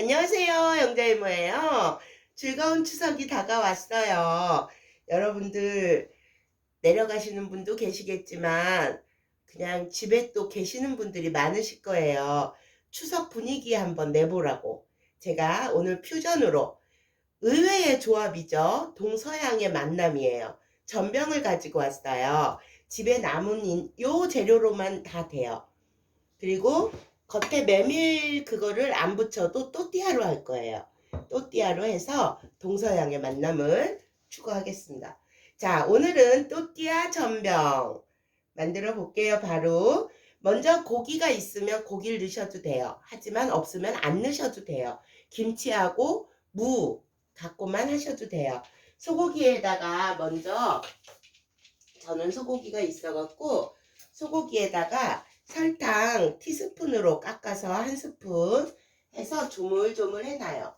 안녕하세요. 영자이모예요. 즐거운 추석이 다가왔어요. 여러분들 내려가시는 분도 계시겠지만 그냥 집에 또 계시는 분들이 많으실 거예요. 추석 분위기 한번 내보라고 제가 오늘 퓨전으로 의외의 조합이죠. 동서양의 만남이에요. 전병을 가지고 왔어요. 집에 남은 요 재료로만 다 돼요. 그리고 겉에 메밀 그거를 안 붙여도 또띠아로 할 거예요. 또띠아로 해서 동서양의 만남을 추구하겠습니다. 자, 오늘은 또띠아 전병 만들어 볼게요. 바로 먼저 고기가 있으면 고기를 넣으셔도 돼요. 하지만 없으면 안 넣으셔도 돼요. 김치하고 무 갖고만 하셔도 돼요. 소고기에다가 먼저 저는 소고기가 있어갖고 소고기에다가 설탕 티스푼으로 깎아서 한 스푼 해서 조물조물 해놔요.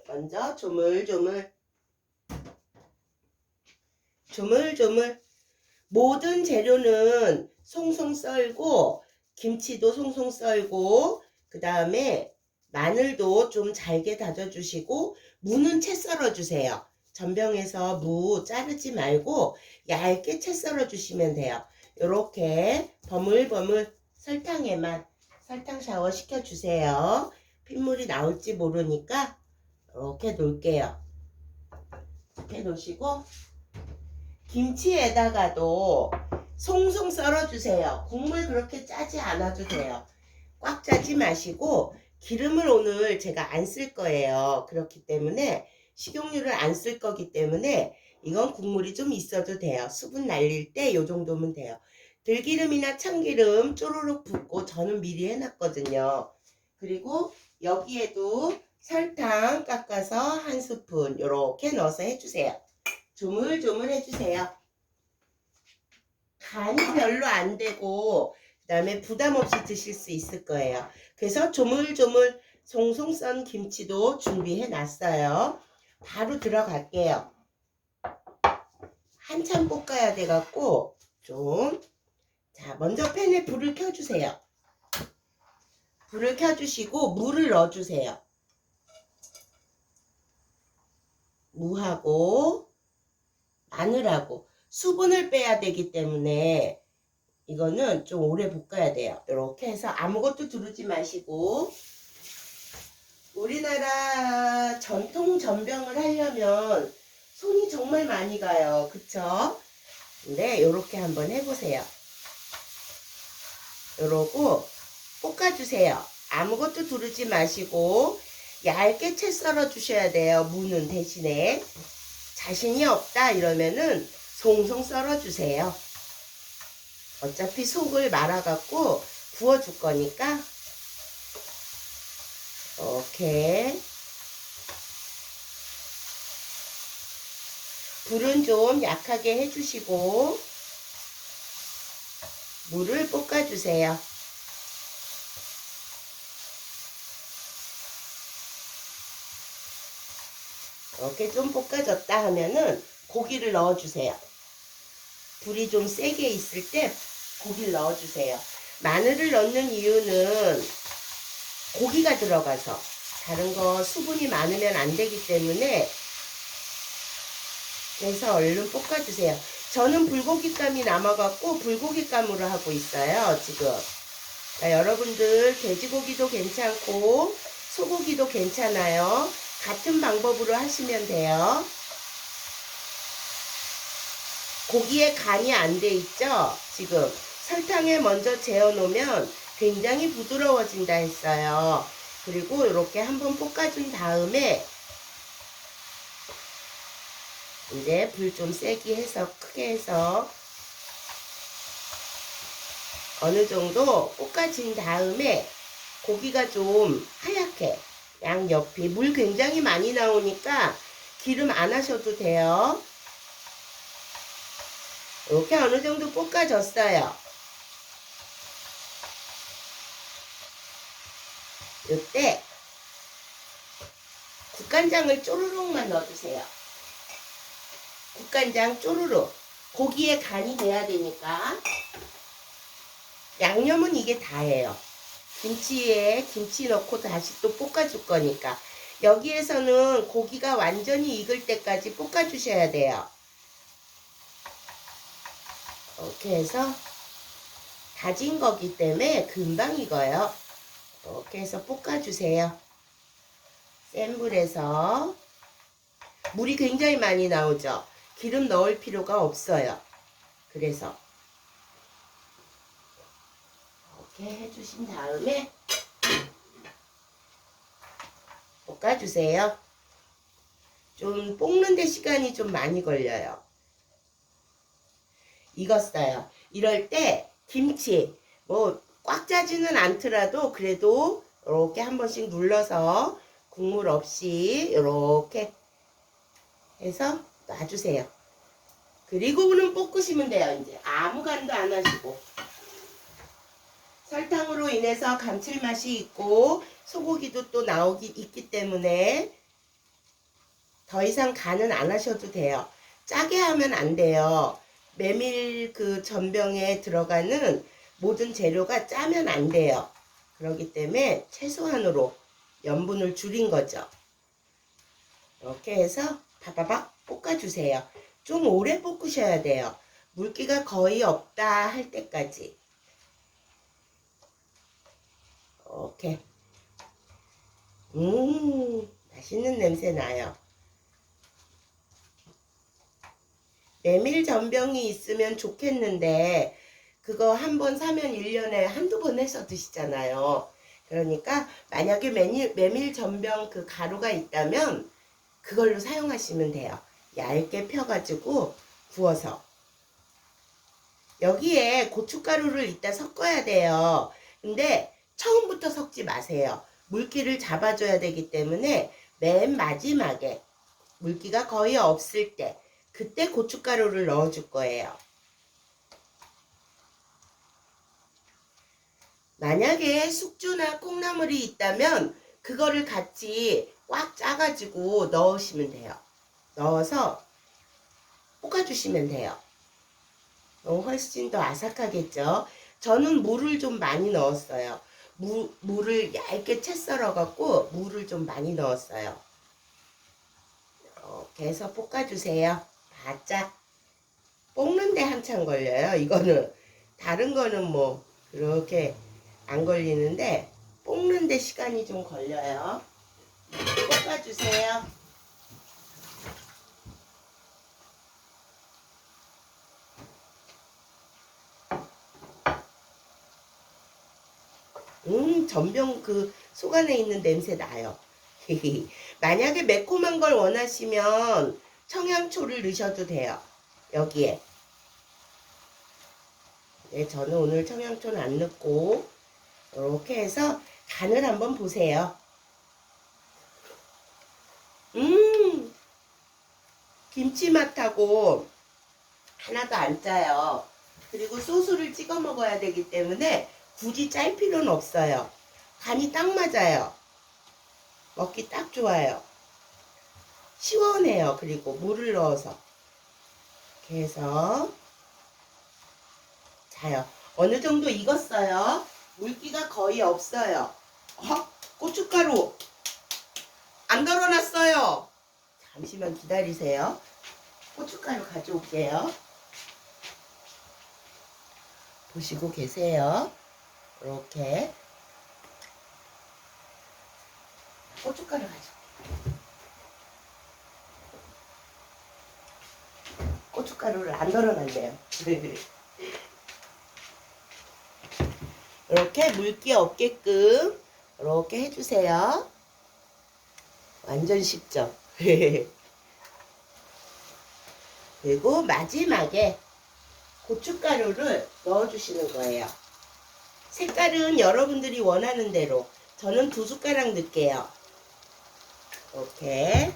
먼저 조물조물 모든 재료는 송송 썰고 김치도 송송 썰고 그 다음에 마늘도 좀 잘게 다져주시고 무는 채 썰어주세요. 전병에서 무 자르지 말고 얇게 채 썰어주시면 돼요. 요렇게 버물버물 설탕에만 설탕 샤워 시켜주세요. 핏물이 나올지 모르니까 이렇게 놓을게요. 이렇게 놓으시고 김치에다가도 송송 썰어주세요. 국물 그렇게 짜지 않아도 돼요. 꽉 짜지 마시고 기름을 오늘 제가 안 쓸 거예요. 그렇기 때문에 식용유를 안 쓸 거기 때문에 이건 국물이 좀 있어도 돼요. 수분 날릴 때 요 정도면 돼요. 들기름이나 참기름 쪼르륵 붓고 저는 미리 해놨거든요. 그리고 여기에도 설탕 깎아서 한 스푼 이렇게 넣어서 해주세요. 조물조물 해주세요. 간이 별로 안 되고 그 다음에 부담 없이 드실 수 있을 거예요. 그래서 조물조물 송송 썬 김치도 준비해 놨어요. 바로 들어갈게요. 한참 볶아야 돼갖고 자, 먼저 팬에 불을 켜주세요. 불을 켜주시고 물을 넣어주세요. 무하고 마늘하고 수분을 빼야 되기 때문에 이거는 좀 오래 볶아야 돼요. 이렇게 해서 아무것도 두르지 마시고 우리나라 전통 전병을 하려면 손이 정말 많이 가요. 그쵸? 근데 이렇게 한번 해보세요. 이러고 볶아주세요. 아무것도 두르지 마시고 얇게 채 썰어 주셔야 돼요. 무는 대신에 자신이 없다 이러면은 송송 썰어 주세요. 어차피 속을 말아갖고 구워줄 거니까 이렇게 불은 좀 약하게 해주시고 물을 볶아주세요. 이렇게 좀 볶아졌다 하면은 고기를 넣어주세요. 불이 좀 세게 있을 때 고기를 넣어주세요. 마늘을 넣는 이유는 고기가 들어가서 다른 거 수분이 많으면 안 되기 때문에 그래서 얼른 볶아주세요. 저는 불고기감이 남아갖고 불고기감으로 하고 있어요. 지금 그러니까 여러분들 돼지고기도 괜찮고 소고기도 괜찮아요. 같은 방법으로 하시면 돼요. 고기에 간이 안 돼 있죠? 지금 설탕에 먼저 재워 놓으면 굉장히 부드러워진다 했어요. 그리고 이렇게 한번 볶아준 다음에 이제 불 좀 세게 해서 크게 해서 어느 정도 볶아진 다음에 고기가 좀 하얗게 양옆이 물 굉장히 많이 나오니까 기름 안 하셔도 돼요. 이렇게 어느 정도 볶아졌어요. 이때 국간장을 쪼르륵만 넣어주세요. 국간장 쪼르륵. 고기에 간이 돼야 되니까 양념은 이게 다예요. 김치에 김치 넣고 다시 또 볶아줄 거니까. 여기에서는 고기가 완전히 익을 때까지 볶아주셔야 돼요. 이렇게 해서 다진 거기 때문에 금방 익어요. 이렇게 해서 볶아주세요. 센 불에서. 물이 굉장히 많이 나오죠. 기름 넣을 필요가 없어요. 그래서 이렇게 해주신 다음에 볶아주세요. 좀 볶는데 시간이 좀 많이 걸려요. 익었어요. 이럴 때 김치 뭐 꽉 짜지는 않더라도 그래도 이렇게 한 번씩 눌러서 국물 없이 이렇게 해서 놔주세요. 그리고는 볶으시면 돼요. 이제 아무 간도 안 하시고. 설탕으로 인해서 감칠맛이 있고 소고기도 또 있기 때문에 더 이상 간은 안 하셔도 돼요. 짜게 하면 안 돼요. 메밀 그 전병에 들어가는 모든 재료가 짜면 안 돼요. 그렇기 때문에 최소한으로 염분을 줄인 거죠. 이렇게 해서 바바박 볶아주세요. 좀 오래 볶으셔야 돼요. 물기가 거의 없다 할 때까지. 이렇게. 맛있는 냄새 나요. 메밀 전병이 있으면 좋겠는데 그거 한 번 사면 1년에 한두 번 해서 드시잖아요. 그러니까 만약에 메밀 전병 그 가루가 있다면 그걸로 사용하시면 돼요. 얇게 펴가지고 구워서. 여기에 고춧가루를 이따 섞어야 돼요. 근데 처음부터 섞지 마세요. 물기를 잡아줘야 되기 때문에 맨 마지막에 물기가 거의 없을 때 그때 고춧가루를 넣어줄 거예요. 만약에 숙주나 콩나물이 있다면 그거를 같이 꽉 짜가지고 넣으시면 돼요. 넣어서 볶아주시면 돼요. 훨씬 더 아삭하겠죠. 저는 물을 좀 많이 넣었어요. 물을 얇게 채 썰어갖고 물을 좀 많이 넣었어요. 이렇게 해서 볶아주세요. 바짝. 볶는데 한참 걸려요. 이거는 다른 거는 뭐 그렇게 안 걸리는데 볶는데 시간이 좀 걸려요. 볶아주세요. 전병 그 속 안에 있는 냄새 나요. 만약에 매콤한 걸 원하시면 청양초를 넣으셔도 돼요. 여기에. 네, 저는 오늘 청양초는 안 넣고 이렇게 해서 간을 한번 보세요. 김치 맛하고 하나도 안 짜요. 그리고 소스를 찍어 먹어야 되기 때문에 굳이 짤 필요는 없어요. 간이 딱 맞아요. 먹기 딱 좋아요. 시원해요. 그리고 물을 넣어서 이렇게 해서 자요. 어느 정도 익었어요. 물기가 거의 없어요. 고춧가루 안 덜어놨어요. 잠시만 기다리세요. 고춧가루 가져올게요. 보시고 계세요. 이렇게 고춧가루 가져. 고춧가루를 안 덜어놨네요. 이렇게 물기 없게끔 이렇게 해주세요. 완전 쉽죠? 그리고 마지막에 고춧가루를 넣어주시는 거예요. 색깔은 여러분들이 원하는 대로. 저는 2숟가락 넣을게요. 이렇게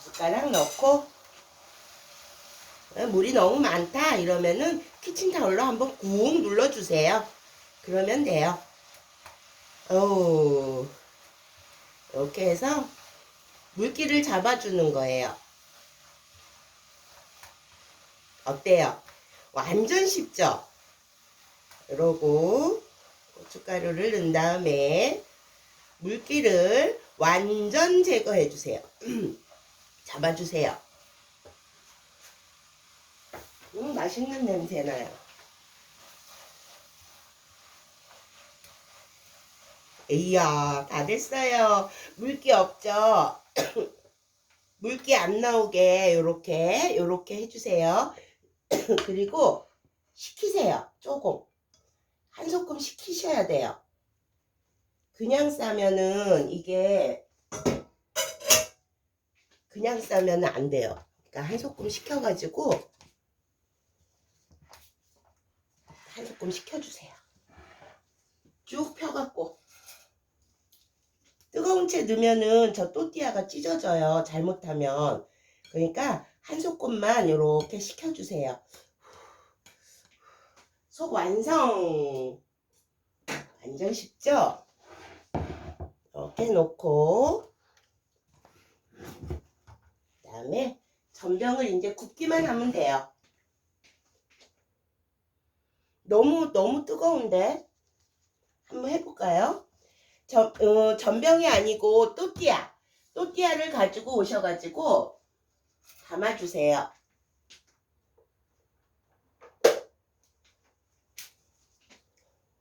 2숟가락 넣고 물이 너무 많다 이러면은 키친타올로 한번 꾹 눌러주세요. 그러면 돼요. 이렇게 해서 물기를 잡아주는 거예요. 어때요? 완전 쉽죠? 이러고 고춧가루를 넣은 다음에 물기를 완전 제거해 주세요. 잡아주세요. 맛있는 냄새 나요. 이야, 다 됐어요. 물기 없죠? 물기 안 나오게 요렇게 해주세요. 그리고 식히세요. 조금. 한 소끔 식히셔야 돼요. 그냥 싸면은 이게 그냥 싸면은 안 돼요. 그러니까 한 소끔 식혀가지고 한 소끔 식혀주세요. 쭉 펴갖고 뜨거운 채 넣으면은 저 또띠아가 찢어져요. 잘못하면. 그러니까 한 소끔만 이렇게 식혀주세요. 속 완성. 완전 쉽죠? 이렇게 놓고 그다음에 전병을 이제 굽기만 하면 돼요. 너무 뜨거운데 한번 해볼까요? 전병이 아니고 또띠아를 가지고 오셔가지고 담아주세요.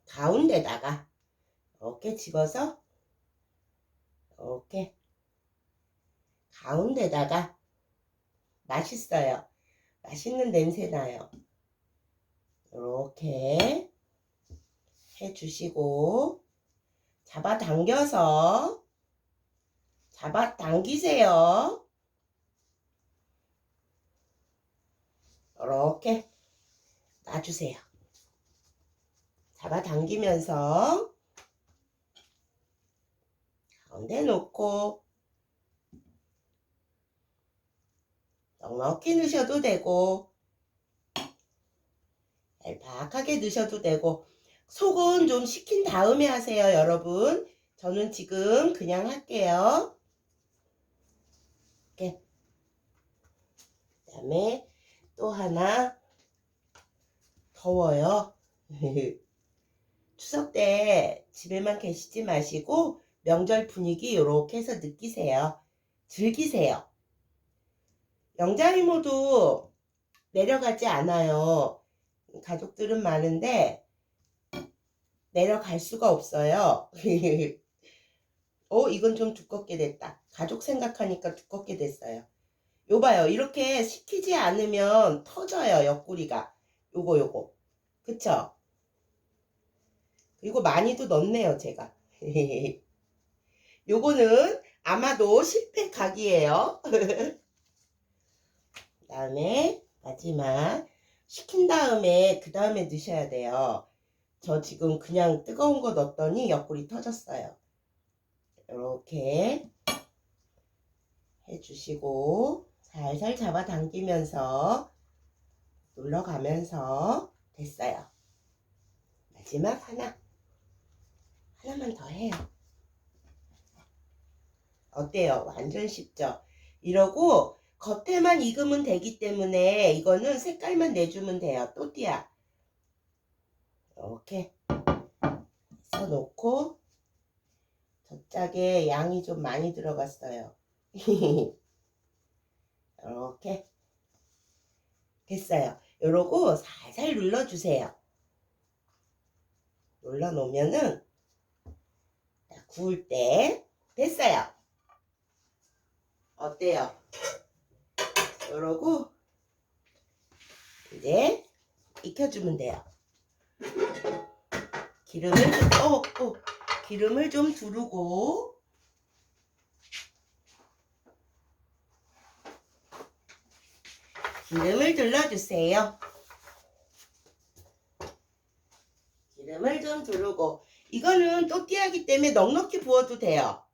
가운데다가 이렇게 집어서 이렇게 가운데다가 맛있어요. 맛있는 냄새 나요. 이렇게 해주시고 잡아당기세요. 이렇게 놔주세요. 잡아당기면서 가운데 놓고 넉넉히 넣으셔도 되고 얄팍하게 넣으셔도 되고 속은 좀 식힌 다음에 하세요, 여러분. 저는 지금 그냥 할게요. 이렇게. 그다음에 또 하나. 더워요. 추석 때 집에만 계시지 마시고 명절 분위기 이렇게 해서 느끼세요. 즐기세요. 영장이모도 내려가지 않아요. 가족들은 많은데 내려갈 수가 없어요. 이건 좀 두껍게 됐다. 가족 생각하니까 두껍게 됐어요. 요 봐요. 이렇게 식히지 않으면 터져요. 옆구리가. 요거. 그쵸? 그리고 많이도 넣네요. 제가. 요거는 아마도 실패 각이에요. 그 다음에 마지막 식힌 다음에 그 다음에 넣으셔야 돼요. 저 지금 그냥 뜨거운 거 넣었더니 옆구리 터졌어요. 이렇게 해주시고 살살 잡아당기면서 눌러가면서 됐어요. 마지막 하나만 더 해요. 어때요? 완전 쉽죠? 이러고 겉에만 익으면 되기 때문에 이거는 색깔만 내주면 돼요. 또띠아 이렇게 해서 놓고 저짝에 양이 좀 많이 들어갔어요. 이렇게 됐어요. 이러고 살살 눌러주세요. 눌러 놓으면은 구울 때 됐어요. 어때요? 이러고 이제 익혀주면 돼요. 기름을 좀 두르고 기름을 둘러주세요. 기름을 좀 두르고 이거는 또띠아기 때문에 넉넉히 부어도 돼요.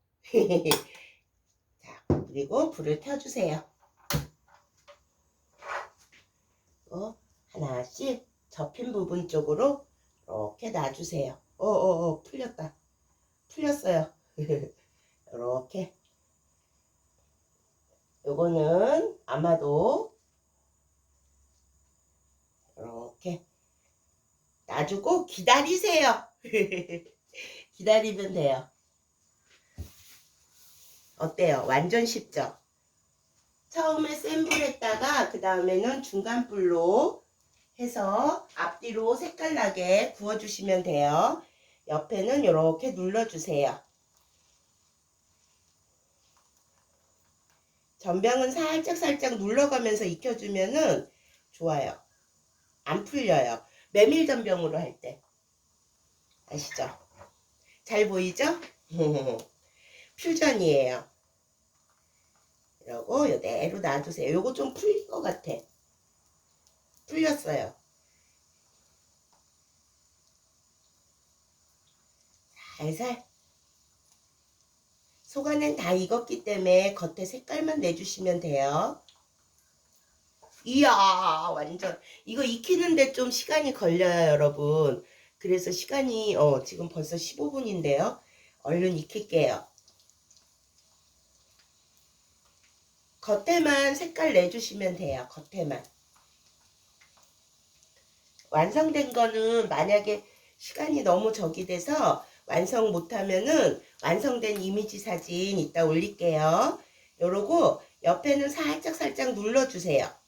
자, 그리고 불을 켜주세요. 하나씩 접힌 부분 쪽으로 이렇게 놔주세요. 풀렸어요. 이렇게. 요거는 아마도 이렇게 놔주고 기다리세요. 기다리면 돼요. 어때요? 완전 쉽죠? 처음에 센 불에다가 그 다음에는 중간 불로 해서 앞뒤로 색깔 나게 구워주시면 돼요. 옆에는 이렇게 눌러주세요. 전병은 살짝 눌러가면서 익혀주면은 좋아요. 안 풀려요. 메밀 전병으로 할 때. 아시죠? 잘 보이죠? 퓨전이에요. 이러고 이대로 놔두세요. 요거 좀 풀릴 것 같아. 풀렸어요. 살살. 속안은 다 익었기 때문에 겉에 색깔만 내주시면 돼요. 이야, 완전. 이거 익히는데 좀 시간이 걸려요, 여러분. 그래서 시간이 지금 벌써 15분인데요. 얼른 익힐게요. 겉에만 색깔 내주시면 돼요. 겉에만. 완성된 거는 만약에 시간이 너무 적이 돼서 완성 못하면은 완성된 이미지 사진 이따 올릴게요. 요러고 옆에는 살짝 눌러주세요.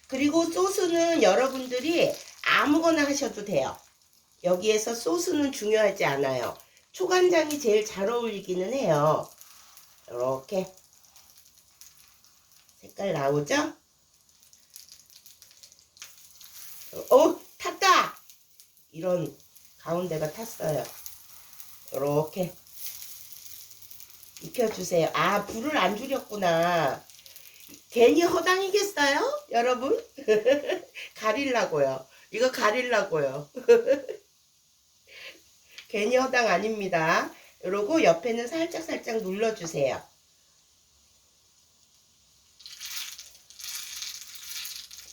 그리고 소스는 여러분들이 아무거나 하셔도 돼요. 여기에서 소스는 중요하지 않아요. 초간장이 제일 잘 어울리기는 해요. 이렇게 색깔 나오죠? 탔다! 이런 가운데가 탔어요. 이렇게 익혀주세요. 아, 불을 안 줄였구나. 괜히 허당이겠어요? 여러분? 가리려고요. 이거 가리려고요. 괜히 허당 아닙니다. 이러고 옆에는 살짝 눌러주세요.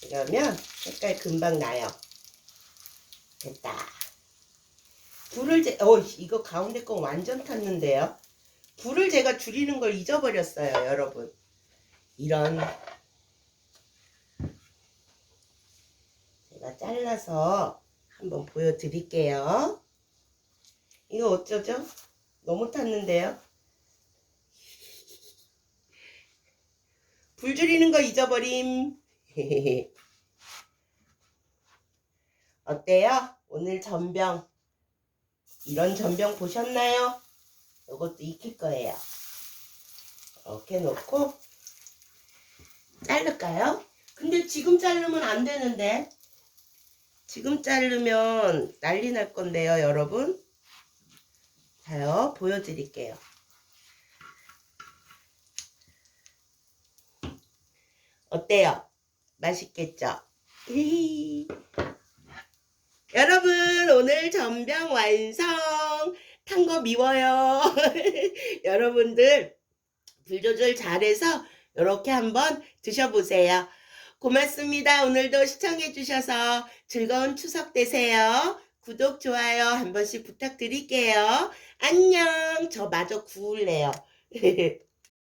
이러면 색깔 금방 나요. 됐다. 불을 이거 가운데 거 완전 탔는데요. 불을 제가 줄이는 걸 잊어버렸어요, 여러분. 이런. 제가 잘라서 한번 보여드릴게요. 이거 어쩌죠? 너무 탔는데요. 불 줄이는 거 잊어버림. 어때요? 오늘 전병. 이런 전병 보셨나요? 이것도 익힐 거예요. 이렇게 놓고 자를까요? 근데 지금 자르면 안 되는데. 지금 자르면 난리 날 건데요, 여러분. 자요, 보여드릴게요. 어때요? 맛있겠죠? 여러분, 오늘 전병 완성! 탄 거 미워요. 여러분들, 불 조절 잘해서 이렇게 한번 드셔보세요. 고맙습니다. 오늘도 시청해주셔서 즐거운 추석 되세요. 구독, 좋아요 한 번씩 부탁드릴게요. 안녕. 저 마저 구울래요.